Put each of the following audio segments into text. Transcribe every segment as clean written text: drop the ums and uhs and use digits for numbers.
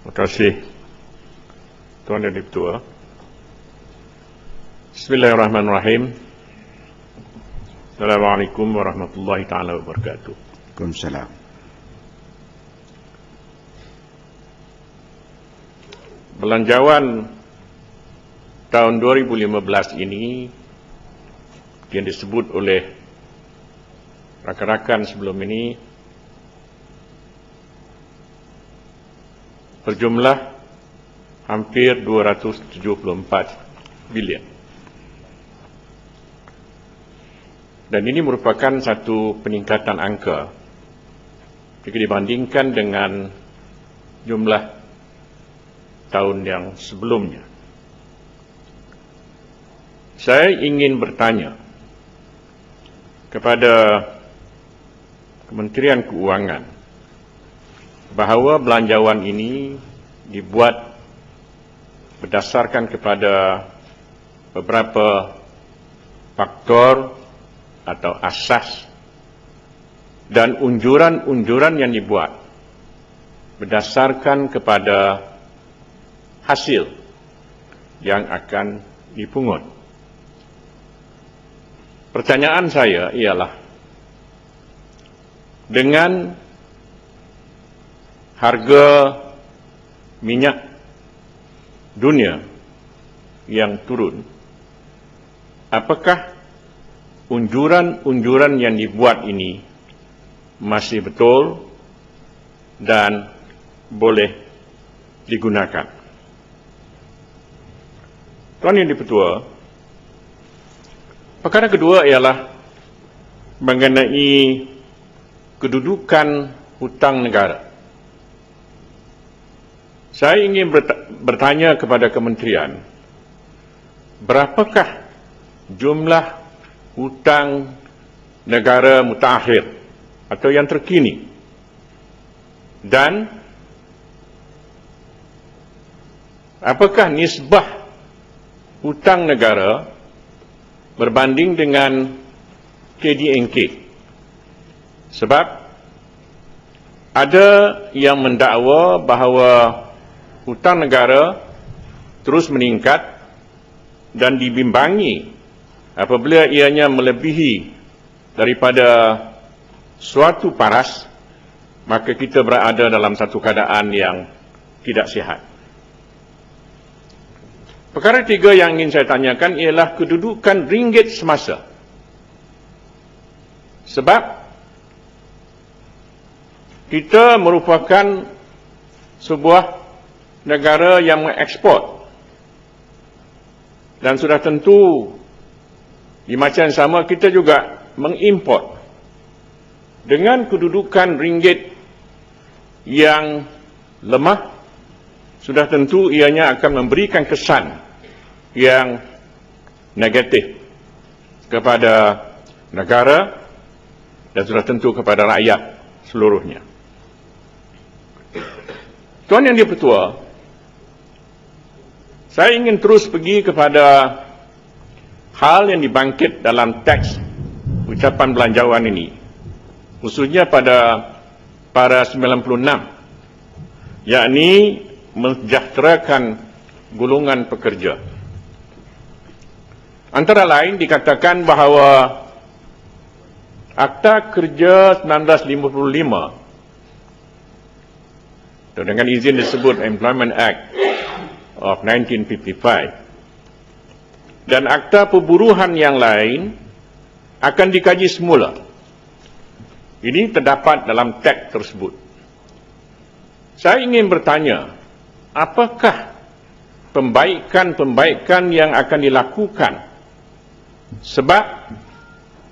Terima kasih Tuan Yang Ketua. Bismillahirrahmanirrahim. Assalamualaikum warahmatullahi taala wabarakatuh. Waalaikumsalam. Belanjawan tahun 2015 ini yang disebut oleh rakan-rakan sebelum ini berjumlah hampir 274 bilion. Dan ini merupakan satu peningkatan angka jika dibandingkan dengan jumlah tahun yang sebelumnya. Saya ingin bertanya kepada Kementerian Keuangan bahawa belanjawan ini dibuat berdasarkan kepada beberapa faktor atau asas dan unjuran-unjuran yang dibuat berdasarkan kepada hasil yang akan dipungut. Pertanyaan saya ialah, dengan harga minyak dunia yang turun, apakah unjuran-unjuran yang dibuat ini masih betul dan boleh digunakan? Tuan Yang Ketua, perkara kedua ialah mengenai kedudukan hutang negara. Saya ingin bertanya kepada kementerian, berapakah jumlah hutang negara mutakhir atau yang terkini, dan apakah nisbah hutang negara berbanding dengan KDNK? Sebab ada yang mendakwa bahawa hutang negara terus meningkat dan dibimbangi apabila ianya melebihi daripada suatu paras, maka kita berada dalam satu keadaan yang tidak sihat. Perkara ketiga yang ingin saya tanyakan ialah kedudukan ringgit semasa. Sebab kita merupakan sebuah negara yang mengekspor, dan sudah tentu di masa yang sama kita juga mengimport. Dengan kedudukan ringgit yang lemah, sudah tentu ianya akan memberikan kesan yang negatif kepada negara dan sudah tentu kepada rakyat seluruhnya. Tuan Yang Ketua, saya ingin terus pergi kepada hal yang dibangkit dalam teks ucapan belanjawan ini, khususnya pada para 96, yakni mensejahterakan golongan pekerja. Antara lain dikatakan bahawa Akta Kerja 1955 dengan izin disebut Employment Act of 1955 dan akta perburuhan yang lain akan dikaji semula. Ini terdapat dalam teks tersebut. Saya ingin bertanya, apakah pembaikan-pembaikan yang akan dilakukan? Sebab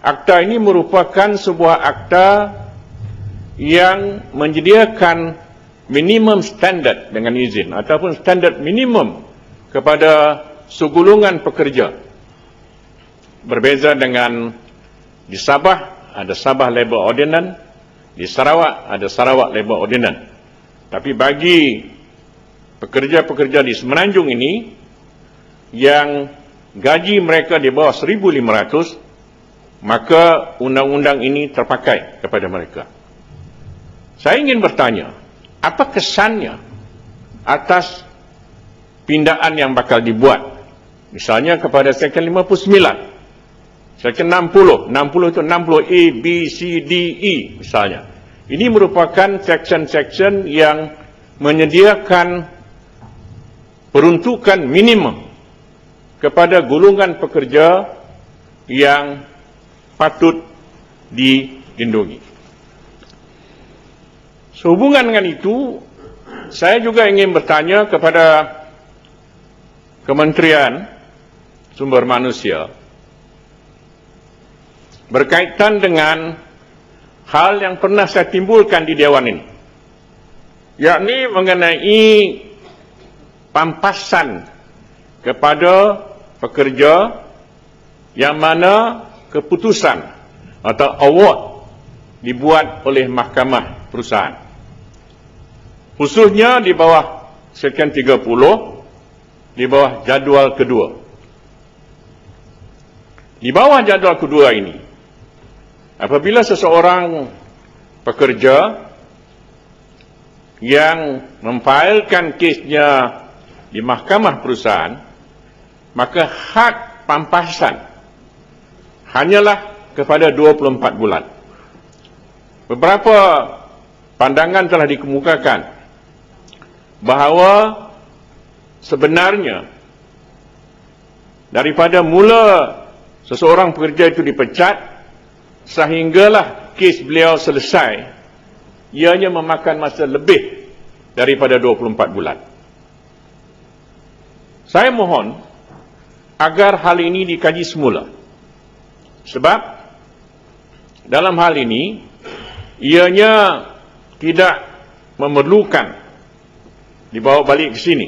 akta ini merupakan sebuah akta yang menyediakan minimum standard dengan izin ataupun standard minimum kepada segolongan pekerja. Berbeza dengan di Sabah ada Sabah Labour Ordinance, di Sarawak ada Sarawak Labour Ordinance. Tapi bagi pekerja-pekerja di Semenanjung ini yang gaji mereka di bawah 1,500, maka undang-undang ini terpakai kepada mereka. Saya ingin bertanya, apa kesannya atas pindaan yang bakal dibuat. Misalnya kepada Seksyen 59, Seksyen 60 itu 60A, B, C, D, E misalnya. Ini merupakan seksyen-seksyen yang menyediakan peruntukan minimum kepada golongan pekerja yang patut dilindungi. Sehubungan dengan itu, saya juga ingin bertanya kepada Kementerian Sumber Manusia berkaitan dengan hal yang pernah saya timbulkan di Dewan ini, yakni mengenai pampasan kepada pekerja yang mana keputusan atau award dibuat oleh mahkamah perusahaan, khususnya di bawah Seksyen 30, di bawah jadual kedua. Di bawah jadual kedua ini, apabila seseorang pekerja yang memfailkan kesnya di mahkamah perusahaan, maka hak pampasan hanyalah kepada 24 bulan. Beberapa pandangan telah dikemukakan bahawa sebenarnya daripada mula seseorang pekerja itu dipecat sehinggalah kes beliau selesai, ianya memakan masa lebih daripada 24 bulan. Saya mohon agar hal ini dikaji semula. Sebab dalam hal ini ianya tidak memerlukan dibawa balik ke sini.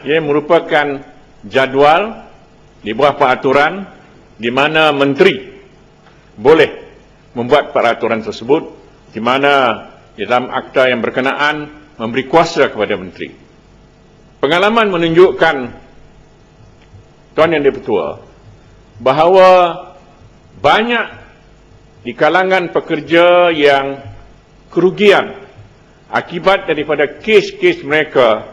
Ia merupakan jadual di bawah peraturan di mana menteri boleh membuat peraturan tersebut, di mana di dalam akta yang berkenaan memberi kuasa kepada menteri. Pengalaman menunjukkan, Tuan Yang Di-Pertua, bahawa banyak di kalangan pekerja yang kerugian akibat daripada kes-kes mereka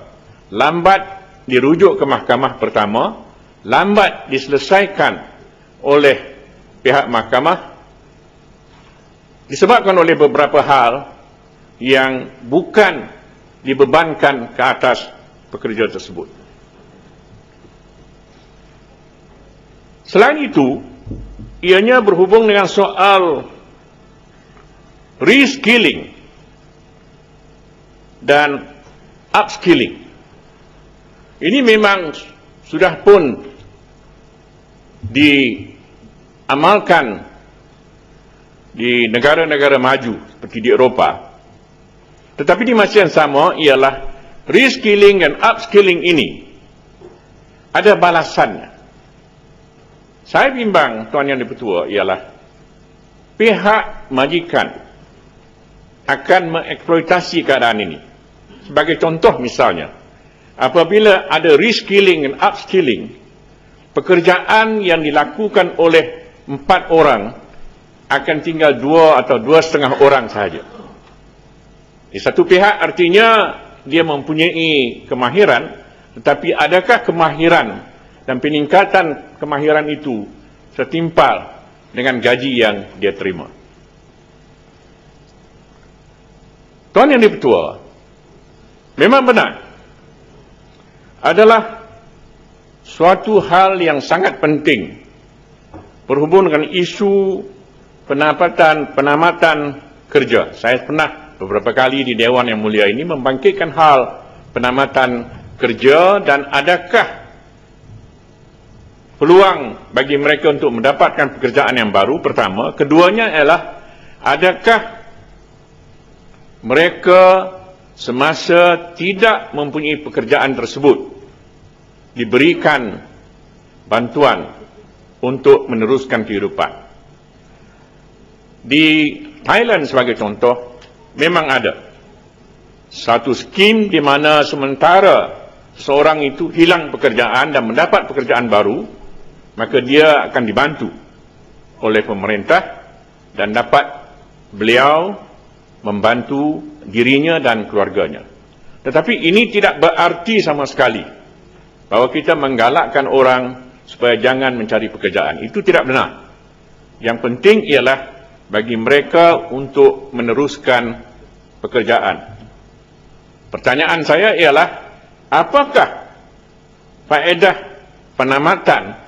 lambat dirujuk ke mahkamah pertama, lambat diselesaikan oleh pihak mahkamah, disebabkan oleh beberapa hal yang bukan dibebankan ke atas pekerja tersebut. Selain itu, ianya berhubung dengan soal reskilling dan upskilling. Ini memang sudah pun diamalkan di negara-negara maju seperti di Eropah. Tetapi di masa yang sama ialah reskilling dan upskilling ini ada balasannya. Saya bimbang, Tuan Yang Di-Pertua, ialah pihak majikan akan mengeksploitasi keadaan ini. Sebagai contoh misalnya, apabila ada reskilling dan upskilling, pekerjaan yang dilakukan oleh 4 orang akan tinggal 2 atau 2,5 orang sahaja. Di satu pihak artinya dia mempunyai kemahiran, tetapi adakah kemahiran dan peningkatan kemahiran itu setimpal dengan gaji yang dia terima? Tuan Yang Di-Pertua, memang benar adalah suatu hal yang sangat penting berhubung dengan isu penamatan kerja. Saya pernah beberapa kali di Dewan Yang Mulia ini membangkitkan hal penamatan kerja dan adakah peluang bagi mereka untuk mendapatkan pekerjaan yang baru, pertama. Keduanya adalah adakah mereka semasa tidak mempunyai pekerjaan tersebut diberikan bantuan untuk meneruskan kehidupan. Di Thailand sebagai contoh, memang ada satu skim di mana sementara seorang itu hilang pekerjaan dan mendapat pekerjaan baru, maka dia akan dibantu oleh pemerintah dan dapat beliau membantu dirinya dan keluarganya. Tetapi ini tidak berarti sama sekali bahawa kita menggalakkan orang supaya jangan mencari pekerjaan. Itu tidak benar. Yang penting ialah bagi mereka untuk meneruskan pekerjaan. Pertanyaan saya ialah, apakah faedah penamatan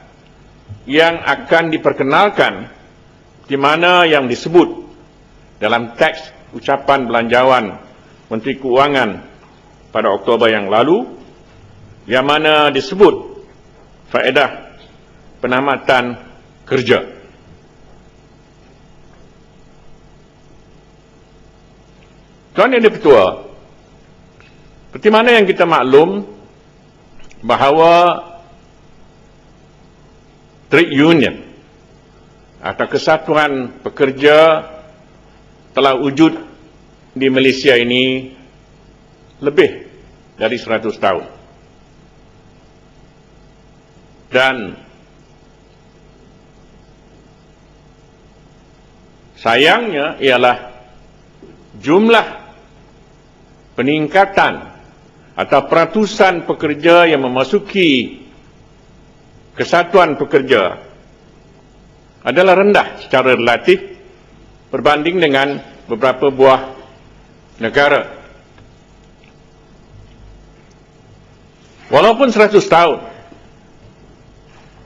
yang akan diperkenalkan di mana yang disebut dalam teks ucapan belanjawan Menteri Keuangan pada Oktober yang lalu, yang mana disebut faedah penamatan kerja. Tuan Yang Di-Pertua, seperti mana yang kita maklum bahawa trade union atau kesatuan pekerja telah wujud di Malaysia ini lebih dari 100 tahun. Dan sayangnya ialah jumlah peningkatan atau peratusan pekerja yang memasuki kesatuan pekerja adalah rendah secara relatif berbanding dengan beberapa buah negara. Walaupun 100 tahun,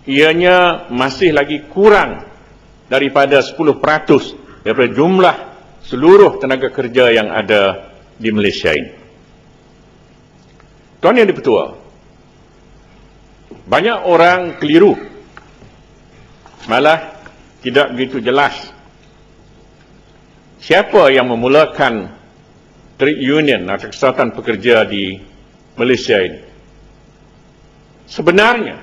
ianya masih lagi kurang daripada 10% daripada jumlah seluruh tenaga kerja yang ada di Malaysia ini. Tuan Yang Di-Pertua, banyak orang keliru, malah tidak begitu jelas siapa yang memulakan trade union atau kesatuan pekerja di Malaysia ini. Sebenarnya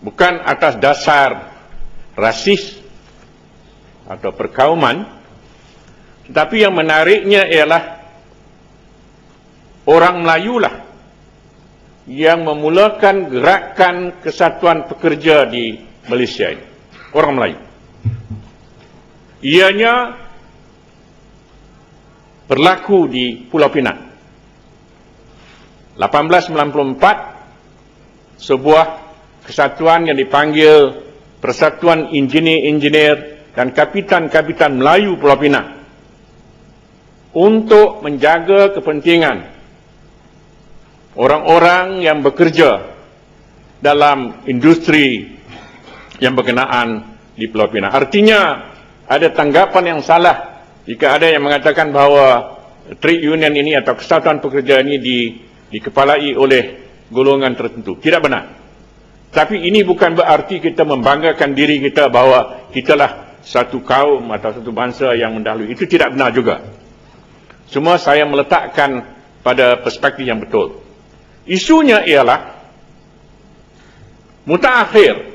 bukan atas dasar rasis atau perkauman, tetapi yang menariknya ialah orang Melayu lah yang memulakan gerakan kesatuan pekerja di Malaysia ini. Orang Melayu. Ianya berlaku di Pulau Pinang. 1894, sebuah kesatuan yang dipanggil Persatuan Engineer-Engineer dan Kapitan-Kapitan Melayu Pulau Pinang untuk menjaga kepentingan orang-orang yang bekerja dalam industri yang berkenaan di Pulau Pinang. Artinya, ada tanggapan yang salah jika ada yang mengatakan bahawa trade union ini atau kesatuan pekerja ini dikepalai oleh golongan tertentu. Tidak benar. Tapi ini bukan berarti kita membanggakan diri kita bahawa kitalah satu kaum atau satu bangsa yang mendahului. Itu tidak benar juga. Semua saya meletakkan pada perspektif yang betul. Isunya ialah mutakhir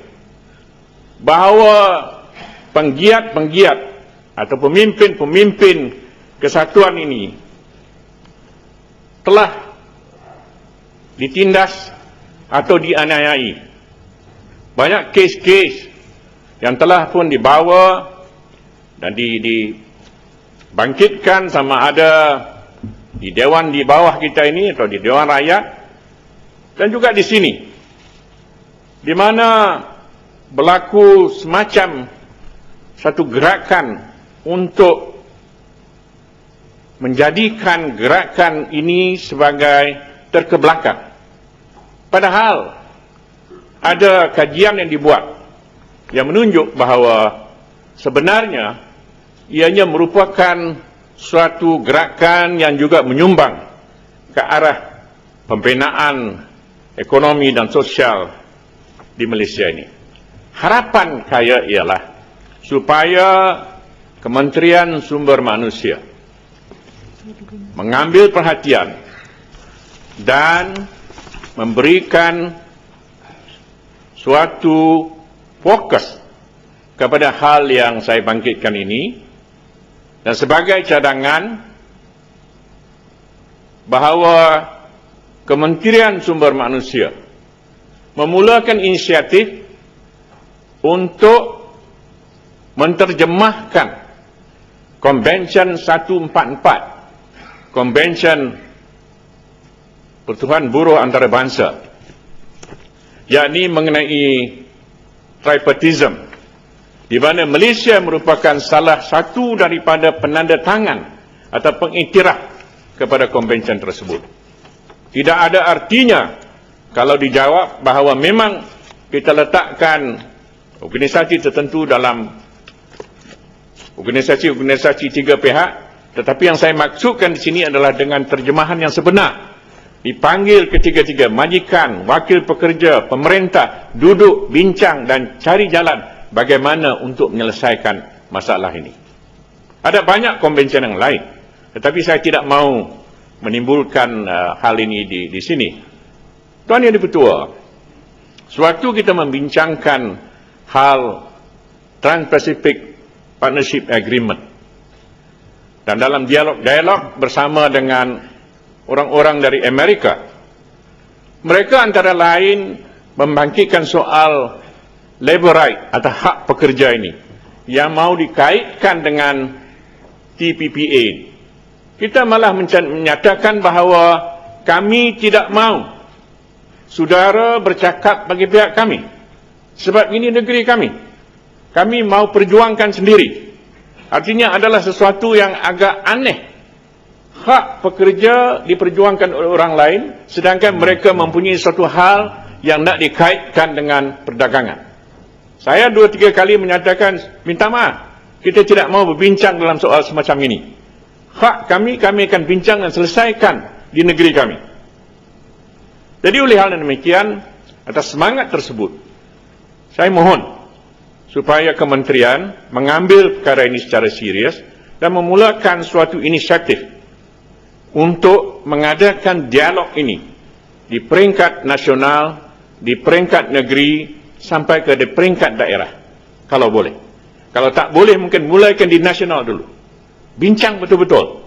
bahawa penggiat-penggiat atau pemimpin-pemimpin kesatuan ini telah ditindas atau dianiayai. Banyak kes-kes yang telah pun dibawa dan dibangkitkan sama ada di dewan di bawah kita ini atau di Dewan Rakyat dan juga di sini, di mana berlaku semacam satu gerakan untuk menjadikan gerakan ini sebagai terkebelakang. Padahal ada kajian yang dibuat yang menunjuk bahawa sebenarnya ianya merupakan suatu gerakan yang juga menyumbang ke arah pembinaan ekonomi dan sosial di Malaysia ini. Harapan saya ialah supaya Kementerian Sumber Manusia mengambil perhatian dan memberikan suatu fokus kepada hal yang saya bangkitkan ini, dan sebagai cadangan bahawa Kementerian Sumber Manusia memulakan inisiatif untuk menterjemahkan Convention 144, Convention Pertubuhan Buruh Antarabangsa, yakni mengenai tripartism, di mana Malaysia merupakan salah satu daripada penandatangan atau pengiktiraf kepada konvensyen tersebut. Tidak ada artinya kalau dijawab bahawa memang kita letakkan organisasi tertentu dalam organisasi-organisasi tiga pihak, tetapi yang saya maksudkan di sini adalah dengan terjemahan yang sebenar. Dipanggil ketiga-tiga, majikan, wakil pekerja, pemerintah, duduk, bincang dan cari jalan bagaimana untuk menyelesaikan masalah ini. Ada banyak konvensyen yang lain, tetapi saya tidak mau menimbulkan hal ini di sini. Tuan Yang Di-Pertua, sewaktu kita membincangkan hal Trans-Pacific Partnership Agreement dan dalam dialog bersama dengan orang-orang dari Amerika, mereka antara lain membangkitkan soal labor right atau hak pekerja ini yang mau dikaitkan dengan TPPA. Kita malah menyatakan bahawa kami tidak mau saudara bercakap bagi pihak kami, sebab ini negeri kami. Kami mau perjuangkan sendiri. Artinya adalah sesuatu yang agak aneh. Hak pekerja diperjuangkan oleh orang lain, sedangkan mereka mempunyai suatu hal yang nak dikaitkan dengan perdagangan. Saya 2-3 kali menyatakan, minta maaf, kita tidak mau berbincang dalam soal semacam ini. Hak kami akan bincang dan selesaikan di negeri kami. Jadi oleh hal yang demikian, atas semangat tersebut, saya mohon supaya kementerian mengambil perkara ini secara serius dan memulakan suatu inisiatif untuk mengadakan dialog ini di peringkat nasional, di peringkat negeri, sampai ke di peringkat daerah, kalau boleh. Kalau tak boleh, mungkin mulaikan di nasional dulu. Bincang betul-betul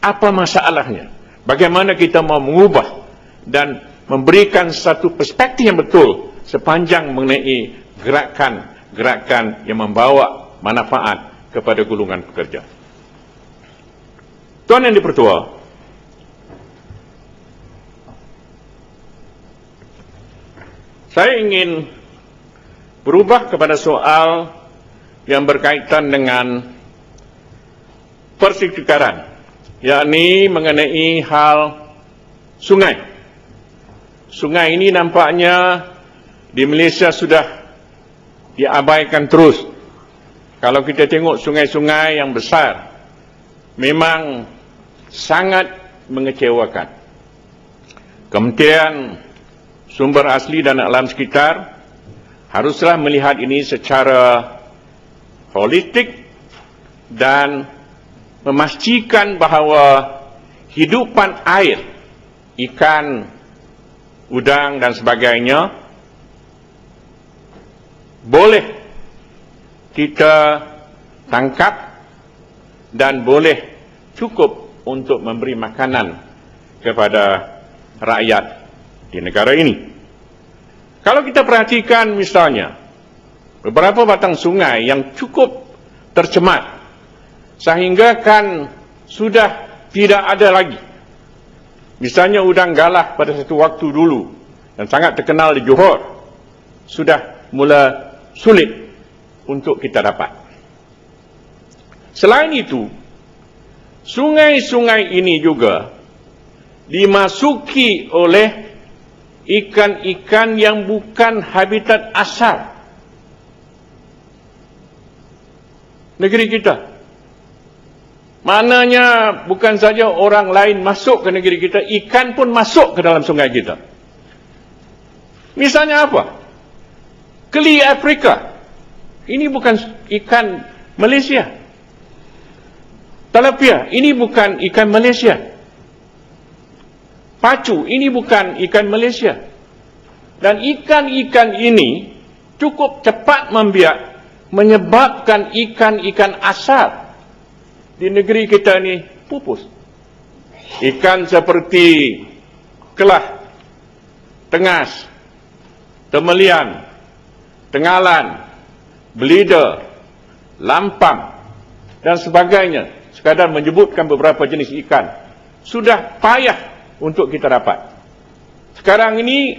apa masalahnya, bagaimana kita mau mengubah dan memberikan satu perspektif yang betul sepanjang mengenai gerakan-gerakan yang membawa manfaat kepada golongan pekerja. Tuan Yang Di-Pertua, saya ingin berubah kepada soal yang berkaitan dengan persekitaran, yakni mengenai hal sungai. Sungai ini nampaknya di Malaysia sudah diabaikan terus. Kalau kita tengok sungai-sungai yang besar, memang sangat mengecewakan. Kementerian Sumber Asli dan Alam Sekitar haruslah melihat ini secara holistik dan memastikan bahawa hidupan air, ikan, udang dan sebagainya boleh kita tangkap dan boleh cukup untuk memberi makanan kepada rakyat di negara ini. Kalau kita perhatikan misalnya beberapa batang sungai yang cukup tercemar sehingga kan sudah tidak ada lagi. Misalnya udang galah pada satu waktu dulu dan sangat terkenal di Johor, sudah mula sulit untuk kita dapat. Selain itu, sungai-sungai ini juga dimasuki oleh ikan-ikan yang bukan habitat asal negeri kita. Maknanya bukan saja orang lain masuk ke negeri kita, ikan pun masuk ke dalam sungai kita. Misalnya apa? Keli Afrika. Ini bukan ikan Malaysia. Tilapia, ini bukan ikan Malaysia. Pacu, ini bukan ikan Malaysia. Dan ikan-ikan ini cukup cepat membiak, menyebabkan ikan-ikan asal di negeri kita ini pupus. Ikan seperti kelah, tengas, temelian, tengalan, belida, lampam, dan sebagainya. Sekadar menyebutkan beberapa jenis ikan. Sudah payah untuk kita dapat. Sekarang ini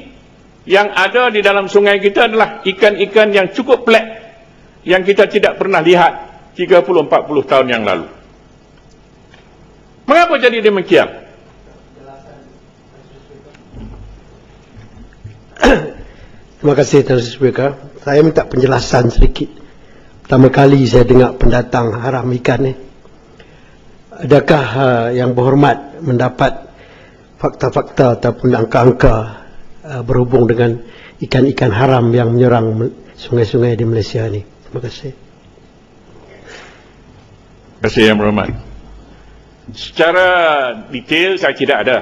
yang ada di dalam sungai kita adalah ikan-ikan yang cukup pelik, yang kita tidak pernah lihat 30-40 tahun yang lalu. Mengapa jadi demikian? Terima kasih Tuan Speaker. Saya minta penjelasan sedikit. Pertama kali saya dengar pendatang haram ikan ni. Adakah yang berhormat mendapat fakta-fakta ataupun angka-angka berhubung dengan ikan-ikan haram yang menyerang sungai-sungai di Malaysia ni? Terima kasih. Terima kasih Yang Berhormat. Secara detail saya tidak ada.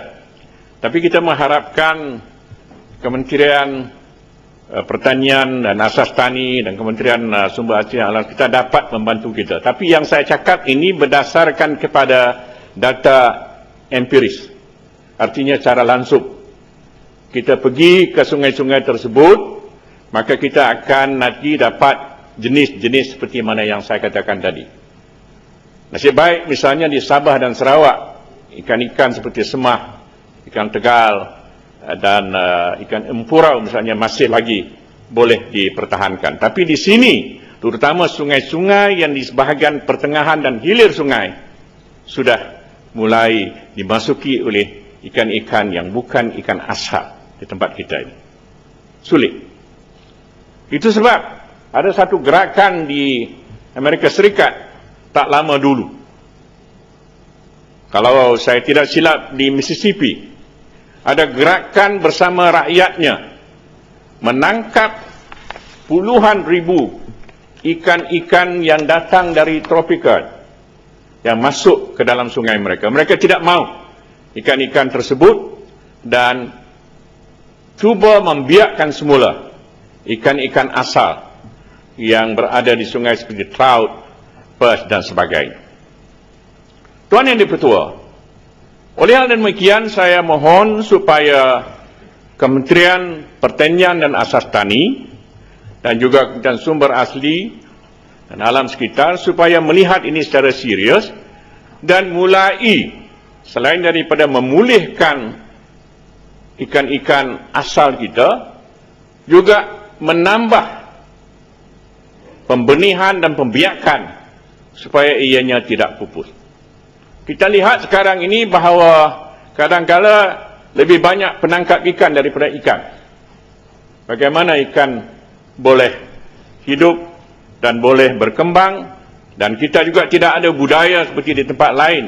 Tapi kita mengharapkan Kementerian Pertanian dan Asas Tani dan Kementerian Sumber Daya Alam kita dapat membantu kita. Tapi yang saya cakap ini berdasarkan kepada data empiris. Artinya secara langsung. Kita pergi ke sungai-sungai tersebut, maka kita akan nanti dapat jenis-jenis seperti mana yang saya katakan tadi. Nasib baik misalnya di Sabah dan Sarawak, ikan-ikan seperti semah, ikan tegal, dan ikan empurau misalnya masih lagi boleh dipertahankan. Tapi di sini, terutama sungai-sungai yang di sebahagian pertengahan dan hilir sungai, sudah mulai dimasuki oleh ikan-ikan yang bukan ikan asal di tempat kita ini. Sulit. Itu sebab ada satu gerakan di Amerika Serikat tak lama dulu. Kalau saya tidak silap di Mississippi, ada gerakan bersama rakyatnya menangkap puluhan ribu ikan-ikan yang datang dari tropika yang masuk ke dalam sungai mereka. Mereka tidak mau ikan-ikan tersebut dan cuba membiarkan semula ikan-ikan asal yang berada di sungai seperti trout, perch dan sebagainya. Tuan Yang Dipertua, oleh hal demikian saya mohon supaya Kementerian Pertanian dan Asas Tani dan juga Kementerian Sumber Asli dan Alam Sekitar supaya melihat ini secara serius dan mulai selain daripada memulihkan ikan-ikan asal kita, juga menambah pembenihan dan pembiakan supaya ianya tidak pupus. Kita lihat sekarang ini bahawa kadang-kala lebih banyak penangkap ikan daripada ikan. Bagaimana ikan boleh hidup dan boleh berkembang, dan kita juga tidak ada budaya seperti di tempat lain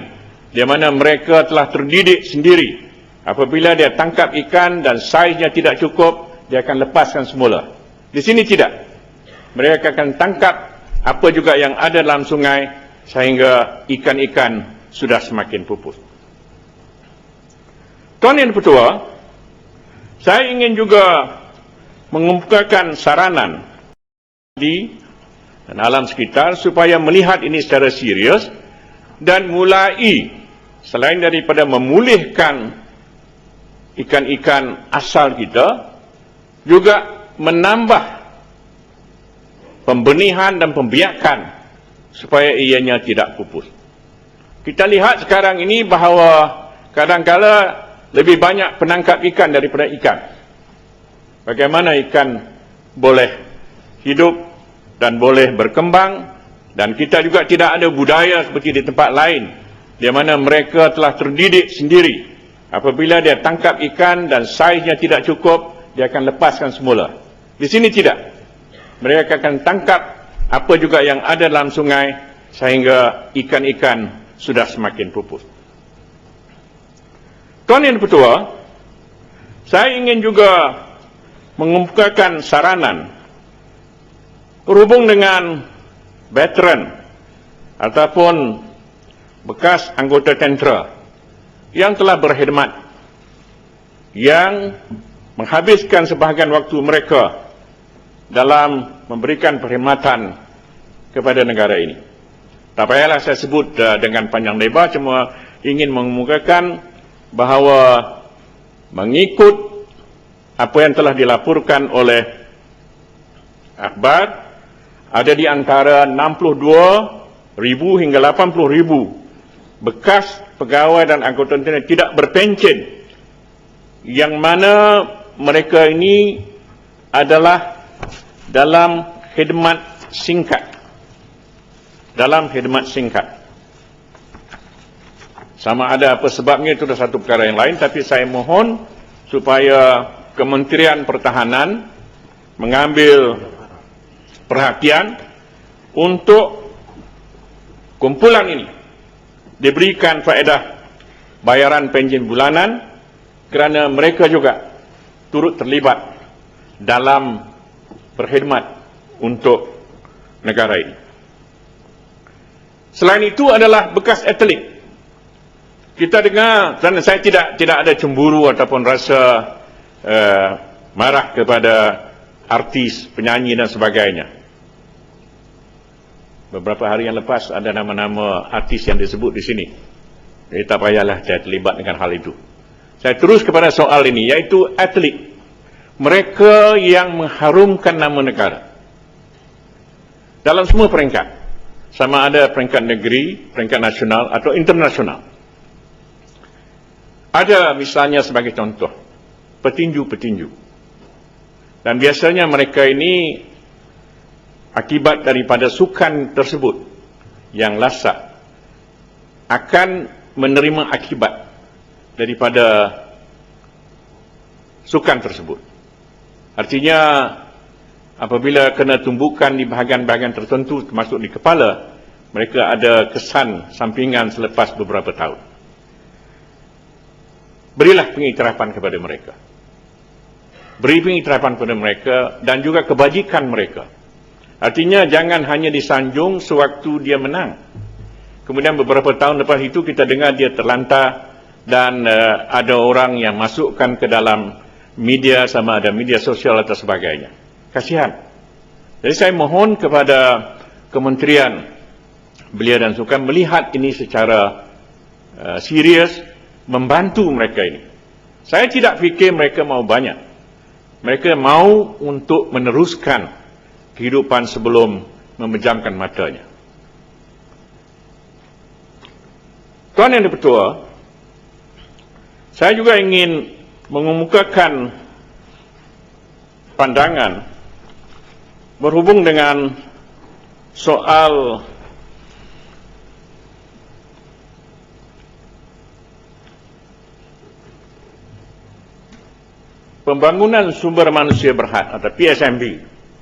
di mana mereka telah terdidik sendiri. Apabila dia tangkap ikan dan saiznya tidak cukup, dia akan lepaskan semula. Di sini tidak. Mereka akan tangkap apa juga yang ada dalam sungai sehingga ikan-ikan sudah semakin pupus. Tuan Yang Dipertua, saya ingin juga mengemukakan saranan di dan alam sekitar supaya melihat ini secara serius dan mulai selain daripada memulihkan ikan-ikan asal kita, juga menambah pembenihan dan pembiakan supaya ianya tidak pupus. Kita lihat sekarang ini bahawa kadang-kala lebih banyak penangkap ikan daripada ikan. Bagaimana ikan boleh hidup dan boleh berkembang, dan kita juga tidak ada budaya seperti di tempat lain di mana mereka telah terdidik sendiri. Apabila dia tangkap ikan dan saiznya tidak cukup, dia akan lepaskan semula. Di sini tidak. Mereka akan tangkap apa juga yang ada dalam sungai sehingga ikan-ikan sudah semakin pupus. Tuan Yang Dipertua, saya ingin juga mengemukakan saranan berhubung dengan veteran ataupun bekas anggota tentera yang telah berkhidmat, yang menghabiskan sebahagian waktu mereka dalam memberikan perkhidmatan kepada negara ini. Tak payahlah saya sebut dengan panjang lebar, cuma ingin mengemukakan bahawa mengikut apa yang telah dilaporkan oleh akhbar, ada di antara 62,000 hingga 80,000 bekas pegawai dan anggota tentera tidak berpencen yang mana mereka ini adalah dalam khidmat singkat. Sama ada apa sebabnya itu adalah satu perkara yang lain, tapi saya mohon supaya Kementerian Pertahanan mengambil perhatian untuk kumpulan ini diberikan faedah bayaran pension bulanan, kerana mereka juga turut terlibat dalam berkhidmat untuk negara ini. Selain itu adalah bekas atlet. Kita dengar, dan saya tidak ada cemburu ataupun rasa marah kepada artis, penyanyi dan sebagainya. Beberapa hari yang lepas ada nama-nama artis yang disebut di sini. Jadi tak payahlah saya terlibat dengan hal itu. Saya terus kepada soal ini, yaitu atlet. Mereka yang mengharumkan nama negara. Dalam semua peringkat. Sama ada peringkat negeri, peringkat nasional atau internasional. Ada misalnya sebagai contoh, petinju-petinju. Dan biasanya mereka ini akibat daripada sukan tersebut yang lasak akan menerima akibat daripada sukan tersebut. Artinya apabila kena tumbukan di bahagian-bahagian tertentu termasuk di kepala, mereka ada kesan sampingan selepas beberapa tahun. Berilah pengiktirafan kepada mereka. Beri pengiktirafan kepada mereka dan juga kebajikan mereka. Artinya jangan hanya disanjung sewaktu dia menang. Kemudian beberapa tahun lepas itu kita dengar dia terlantar dan ada orang yang masukkan ke dalam media, sama ada media sosial atau sebagainya. Kasihan. Jadi saya mohon kepada Kementerian Belia dan Sukan melihat ini secara serius, membantu mereka ini. Saya tidak fikir mereka mau banyak. Mereka mau untuk meneruskan kehidupan sebelum memejamkan matanya. Tuan Yang Di-Pertua, saya juga ingin mengemukakan pandangan berhubung dengan soal Pembangunan Sumber Manusia Berhad atau PSMB.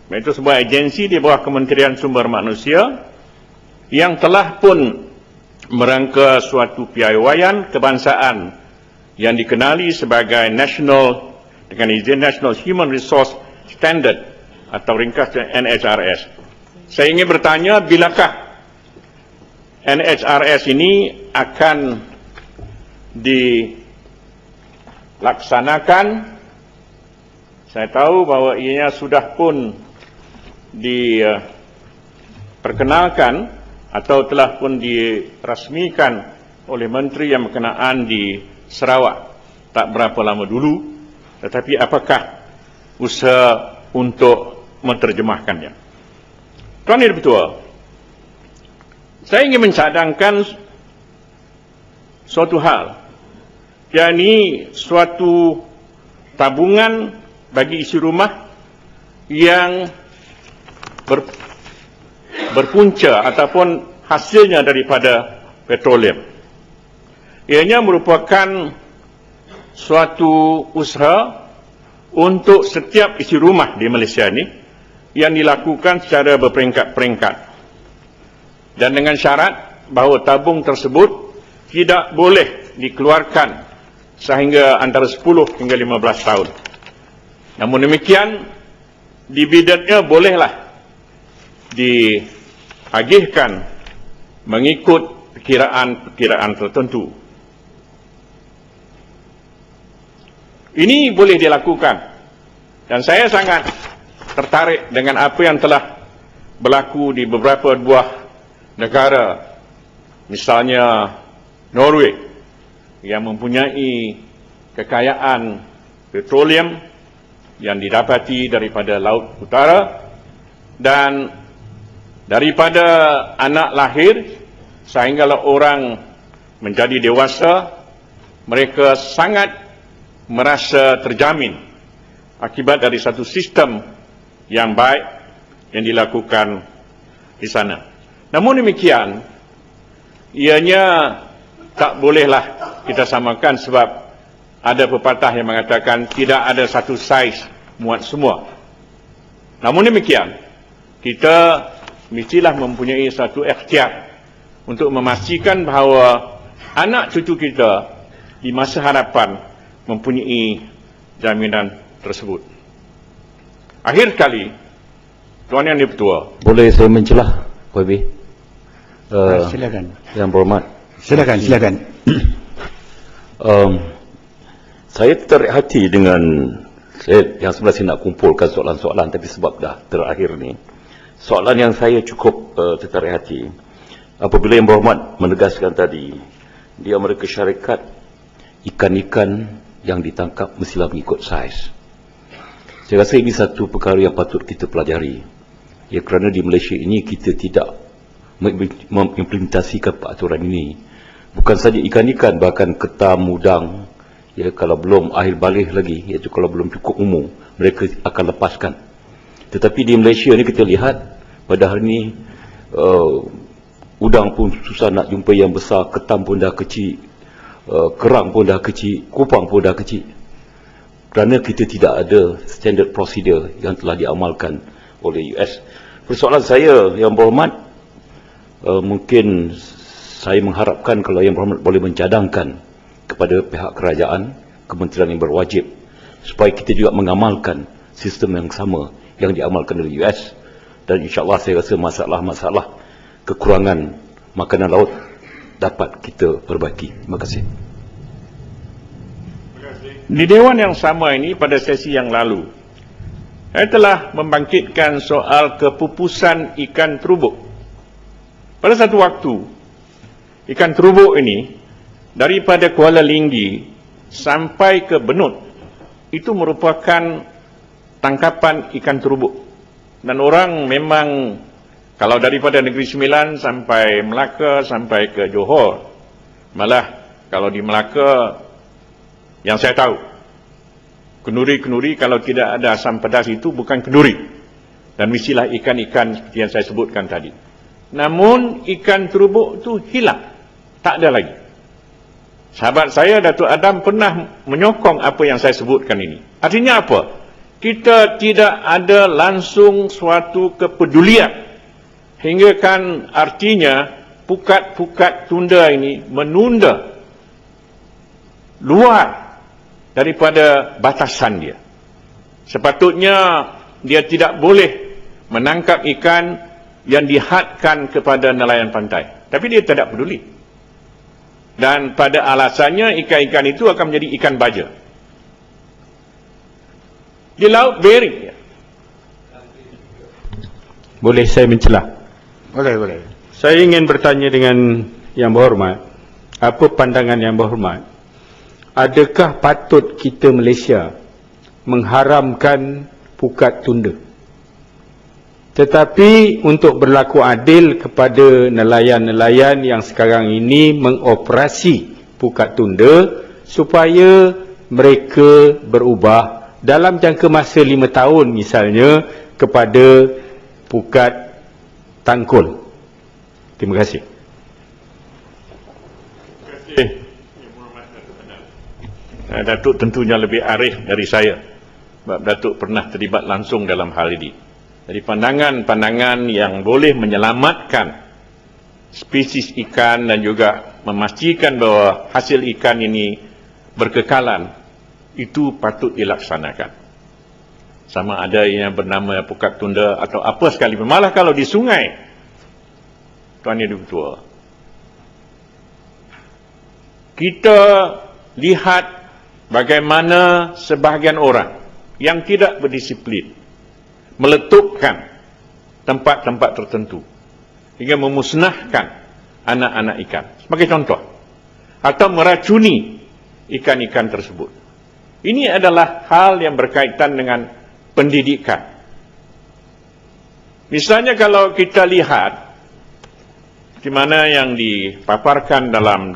Itu sebuah agensi di bawah Kementerian Sumber Manusia yang telah pun merangka suatu piawaian kebangsaan yang dikenali sebagai National Human Resource Standard atau ringkasnya NHRS. Saya ingin bertanya, bilakah NHRS ini akan dilaksanakan? Saya tahu bahwa ianya sudah pun diperkenalkan atau telah pun dirasmikan oleh menteri yang berkenaan di Sarawak tak berapa lama dulu, tetapi apakah usaha untuk menerjemahkannya? Tuan Yang Di-Pertua, saya ingin mencadangkan suatu hal, yakni suatu tabungan bagi isi rumah yang berpunca ataupun hasilnya daripada petroleum. Ianya merupakan suatu usaha untuk setiap isi rumah di Malaysia ini yang dilakukan secara berperingkat-peringkat. Dan dengan syarat bahawa tabung tersebut tidak boleh dikeluarkan sehingga antara 10 hingga 15 tahun. Namun demikian, dividennya bolehlah diagihkan mengikut perkiraan tertentu. Ini boleh dilakukan. Dan saya sangat tertarik dengan apa yang telah berlaku di beberapa buah negara. Misalnya Norway yang mempunyai kekayaan petroleum yang didapati daripada Laut Utara, dan daripada anak lahir sehinggalah orang menjadi dewasa, mereka sangat merasa terjamin akibat dari satu sistem yang baik yang dilakukan di sana. Namun demikian, ianya tak bolehlah kita samakan sebab ada pepatah yang mengatakan tidak ada satu saiz muat semua. Namun demikian, kita mestilah mempunyai satu ikhtiar untuk memastikan bahawa anak cucu kita di masa hadapan mempunyai jaminan tersebut. Akhir sekali, Tuan Yang Di-Pertua. Boleh saya mencelah, YB? Silakan. Yang berhormat. Silakan. Saya tertarik hati dengan yang sebenarnya saya nak kumpulkan soalan-soalan, tapi sebab dah terakhir ni, soalan yang saya cukup tertarik hati apabila Yang Berhormat menegaskan tadi di Amerika Syarikat ikan-ikan yang ditangkap mestilah mengikut saiz. Saya rasa ini satu perkara yang patut kita pelajari, ya, kerana di Malaysia ini kita tidak mengimplementasikan peraturan ini. Bukan saja ikan-ikan, bahkan ketam, udang, ya, kalau belum akhir balik lagi, iaitu kalau belum cukup umur, mereka akan lepaskan. Tetapi di Malaysia ni kita lihat pada hari ini udang pun susah nak jumpa yang besar, ketam pun dah kecil, kerang pun dah kecil, kupang pun dah kecil. Kerana kita tidak ada standard prosedur yang telah diamalkan oleh US. Persoalan saya, Yang Berhormat, mungkin saya mengharapkan kalau Yang Berhormat boleh mencadangkan kepada pihak kerajaan, kementerian yang berwajib, supaya kita juga mengamalkan sistem yang sama yang diamalkan oleh US. Dan insyaAllah saya rasa masalah-masalah kekurangan makanan laut dapat kita perbaiki. Terima kasih. Di Dewan yang sama ini pada sesi yang lalu, saya telah membangkitkan soal kepupusan ikan terubuk. Pada satu waktu, ikan terubuk ini daripada Kuala Linggi sampai ke Benut itu merupakan tangkapan ikan terubuk. Dan orang memang kalau daripada Negeri Sembilan sampai Melaka sampai ke Johor, malah kalau di Melaka yang saya tahu, kenduri-kenduri kalau tidak ada asam pedas itu bukan kenduri. Dan mestilah ikan-ikan seperti yang saya sebutkan tadi. Namun ikan terubuk itu hilang, tak ada lagi. Sahabat saya Datuk Adam pernah menyokong apa yang saya sebutkan ini. Artinya apa? Kita tidak ada langsung suatu kepedulian, hingga kan artinya pukat-pukat tunda ini menunda luar daripada batasan dia. Sepatutnya dia tidak boleh menangkap ikan yang dihadkan kepada nelayan pantai. Tapi dia tidak peduli. Dan pada alasannya ikan-ikan itu akan menjadi ikan baja. Di laut bering. Boleh saya mencelah? Boleh. Saya ingin bertanya dengan Yang Berhormat, apa pandangan Yang Berhormat? Adakah patut kita Malaysia mengharamkan pukat tunda? Tetapi untuk berlaku adil kepada nelayan-nelayan yang sekarang ini mengoperasi pukat tunda, supaya mereka berubah dalam jangka masa 5 tahun misalnya kepada pukat tangkul. Terima kasih. Datuk tentunya lebih arif dari saya, sebab Datuk pernah terlibat langsung dalam hal ini. Jadi pandangan-pandangan yang boleh menyelamatkan spesies ikan dan juga memastikan bahawa hasil ikan ini berkekalan, itu patut dilaksanakan. Sama ada yang bernama pukat tunda atau apa sekali. Malah kalau di sungai, Tuan Yang Di-Pertua, kita lihat bagaimana sebahagian orang yang tidak berdisiplin meletupkan tempat-tempat tertentu hingga memusnahkan anak-anak ikan. Sebagai contoh, atau meracuni ikan-ikan tersebut. Ini adalah hal yang berkaitan dengan pendidikan. Misalnya kalau kita lihat di mana yang dipaparkan dalam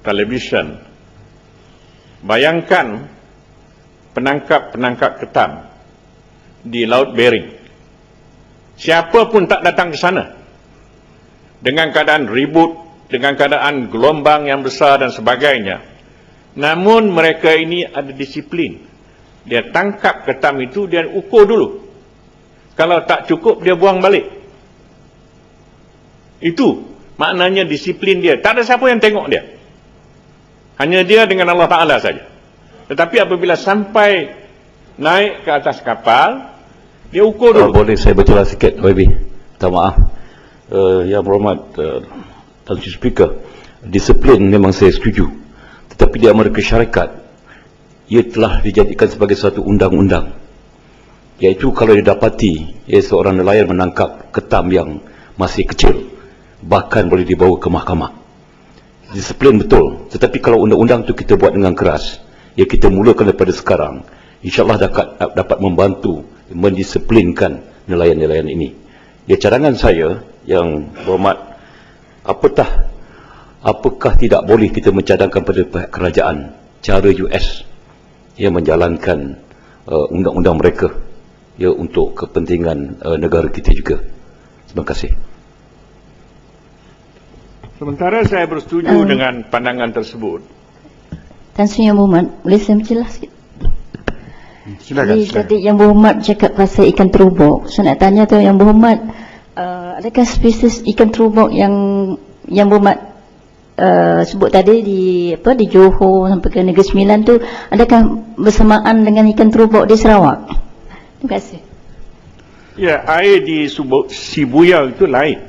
televisyen Bayangkan penangkap-penangkap ketam di Laut Bering. Siapa pun tak datang ke sana. Dengan keadaan ribut, dengan keadaan gelombang yang besar dan sebagainya. Namun mereka ini ada disiplin. Dia tangkap ketam itu, dia ukur dulu. Kalau tak cukup, dia buang balik. Itu maknanya disiplin dia. Tak ada siapa yang tengok dia. Hanya dia dengan Allah Ta'ala saja. Tetapi apabila sampai naik ke atas kapal, dia ukur dulu. Boleh saya bercelah sikit, OIB? Minta maaf. Yang berhormat Tuan Speaker, disiplin memang saya setuju. Tetapi di Amerika Syarikat, ia telah dijadikan sebagai satu undang-undang. Iaitu kalau didapati seorang nelayan menangkap ketam yang masih kecil, bahkan boleh dibawa ke mahkamah. Disiplin betul. Tetapi kalau undang-undang itu kita buat dengan keras, kita mulakan daripada sekarang, insyaAllah dapat membantu mendisiplinkan nelayan-nelayan ini. Cadangan saya yang berhormat, apakah tidak boleh kita mencadangkan pada pihak kerajaan cara US yang menjalankan undang-undang mereka untuk kepentingan negara kita juga. Terima kasih. Sementara saya bersetuju dengan pandangan tersebut. Tan Sri Yang Berhormat, boleh saya menjelaskan sikit? Silakan. Tadi Yang Berhormat cakap pasal ikan terubok. Saya nak tanya tu Yang Berhormat, adakah spesies ikan terubok yang Yang Berhormat sebut tadi di Johor sampai ke Negeri Sembilan tu, adakah bersamaan dengan ikan terubok di Sarawak? Terima kasih. Ya, air di Sibuyau itu lain.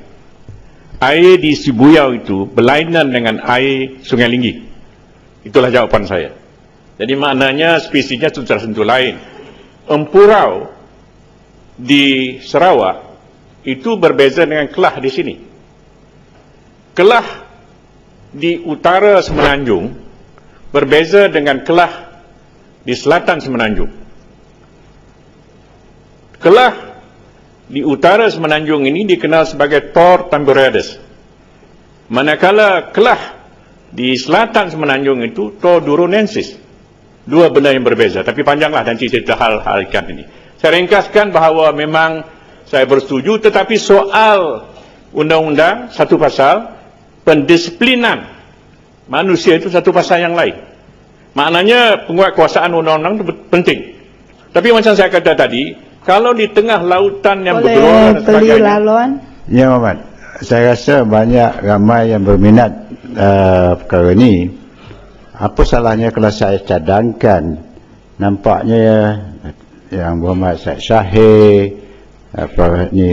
Air di Sibuyau itu berlainan dengan air Sungai Linggi. Itulah jawapan saya. Jadi maknanya spesiesnya sudah tentu lain. Empurau di Sarawak itu berbeza dengan kelah di sini. Kelah di utara Semenanjung berbeza dengan kelah di selatan Semenanjung. Kelah di utara Semenanjung ini dikenal sebagai Tor Tamburides. Manakala kelah di selatan Semenanjung itu Tor Duronensis. Dua benda yang berbeza, tapi panjanglah nanti saya hal-halkan ini. Saya ringkaskan bahawa memang saya bersetuju, tetapi soal undang-undang satu pasal, pendisiplinan manusia itu satu pasal yang lain. Maknanya penguatkuasaan undang-undang itu penting. Tapi macam saya kata tadi, kalau di tengah lautan yang bergelora dan sebagainya. Ya, Muhammad. Saya rasa banyak ramai yang berminat perkara ini. Apa salahnya kalau saya cadangkan, nampaknya yang Muhammad Syed Syahir,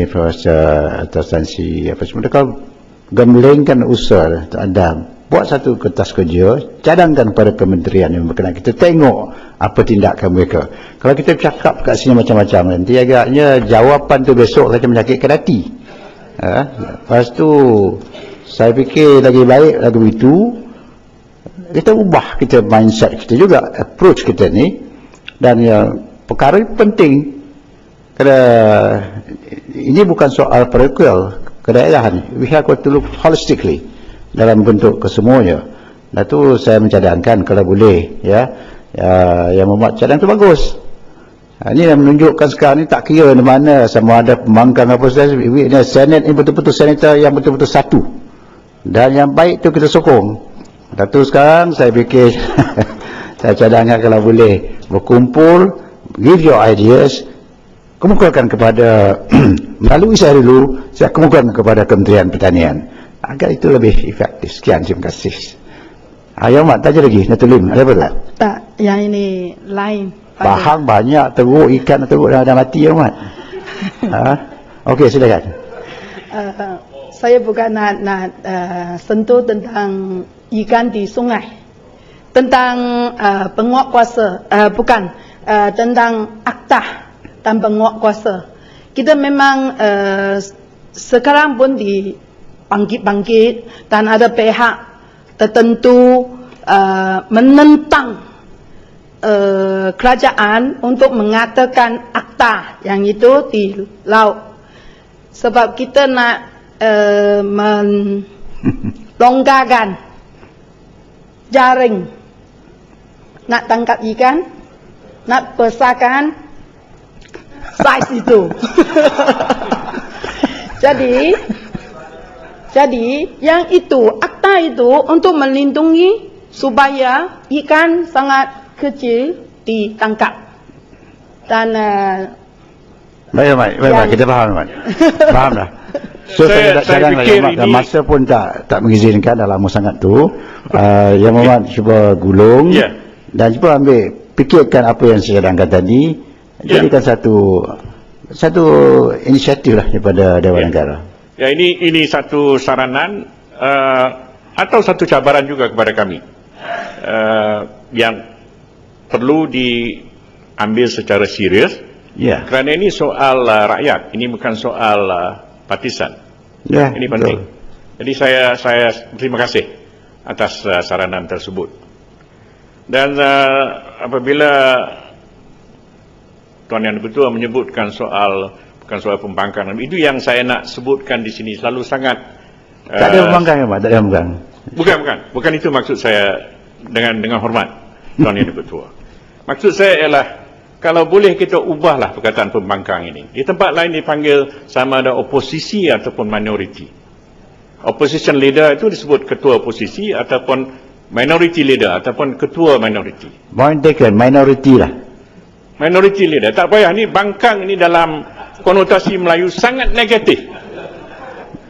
Profesor Tansi, apa semua, kalau gemblengkan usaha Adam, buat satu kertas kerja, cadangkan pada kementerian yang berkenaan, kita tengok apa tindakan mereka. Kalau kita cakap kat sini macam-macam, nanti agaknya jawapan tu besok akan menyakitkan hati. Lepas tu saya fikir lagi baik lagi begitu, kita ubah kita mindset kita juga, approach kita ni. Dan perkara penting, kerana ini bukan soal parochial kedaerahan, we have to look holistically dalam bentuk kesemuanya. Dan tu saya mencadangkan kalau boleh yang membuat cadang tu bagus. Ini yang menunjukkan sekarang ni tak kira di mana, sama ada pembangkang apa saja, Senate ni betul-betul senator yang betul-betul satu, dan yang baik tu kita sokong. Dan tu sekarang saya fikir saya cadangkan kalau boleh berkumpul, give your ideas, kemukakan kepada melalui saya dulu, saya kemukakan kepada Kementerian Pertanian agar itu lebih efektif. Sekian, terima kasih. Ayo Mat, tanya lagi, Natulim, ada apa tak? Tak, yang ini lain. Bahang banyak, teruk, ikan teruk dah mati ya Mat. Okey, silakan. Saya bukan nak sentuh tentang ikan di sungai, tentang penguatkuasa, bukan tentang akta dan penguatkuasa. Kita memang sekarang pun dibangkit-bangkit dan ada pihak tertentu menentang kerajaan untuk mengatakan akta yang itu di laut, sebab kita nak melonggarkan jaring nak tangkap ikan, nak besarkan saiz itu. Jadi yang itu, akta itu untuk melindungi supaya ikan sangat kecil ditangkap. Dan baik, kita faham, Mat. Faham dah. So saya saya fikir dan ini- masa pun tak mengizinkan dalam lama sangat tu. Yang Muhammad cuba gulung Ya. dan cuba ambil fikirkan apa yang saya cadangkan tadi, Ya. jadikan satu inisiatif lah daripada Dewan Ya. Negara. Ya, ini satu saranan atau satu cabaran juga kepada kami yang perlu diambil secara serius, Ya. kerana ini soal rakyat, ini bukan soal partisan. Ya. Ini betul. penting. Jadi saya terima kasih atas saranan tersebut. Dan apabila Tuan Yang Ketua menyebutkan bukan soal pembangkangan, itu yang saya nak sebutkan di sini, selalu sangat Tak ada pembangkang, ya, Mat? Tak ada pembangkang. bukan itu maksud saya dengan hormat Tuan Yang Ketua. Maksud saya ialah kalau boleh kita ubahlah perkataan pembangkang ini. Di tempat lain dipanggil sama ada oposisi ataupun minoriti. Opposition leader itu disebut ketua oposisi ataupun minority leader ataupun ketua minoriti. Point taken, minority lah. Minority leader, tak payah, ni bangkang ini dalam konotasi Melayu sangat negatif.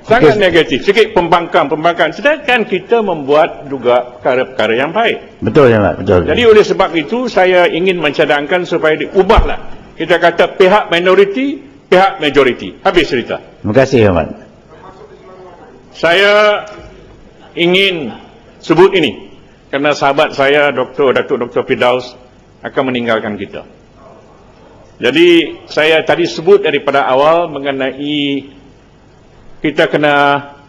Sangat negatif. Sikit pembangkang. Sedangkan kita membuat juga perkara-perkara yang baik. Betul, ya, Mat. Betul. Jadi oleh sebab itu saya ingin mencadangkan supaya diubahlah. Kita kata pihak minoriti, pihak majoriti. Habis cerita. Terima kasih, ya, Mat. Saya ingin sebut ini kerana sahabat saya Datuk Dr. Firdaus akan meninggalkan kita. Jadi saya tadi sebut daripada awal mengenai kita kena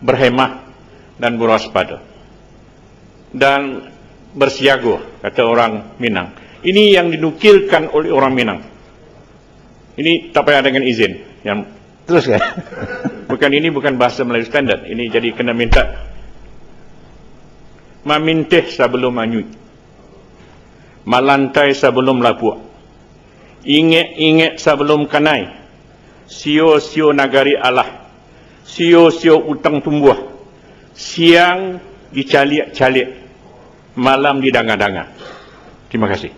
berhemah dan berwaspada dan bersiaga, kata orang Minang. Ini yang dinukilkan oleh orang Minang. Ini tak payah dengan izin. Yang Teruskan. ini bukan bahasa Melayu standard. Ini jadi kena minta mamintih sebelum manyut, malantai sebelum lapuk, ingat sebelum kanai, sio nagari Allah, sio utang tumbuh, siang dicaliak-caliak, malam didanga-danga. Terima kasih.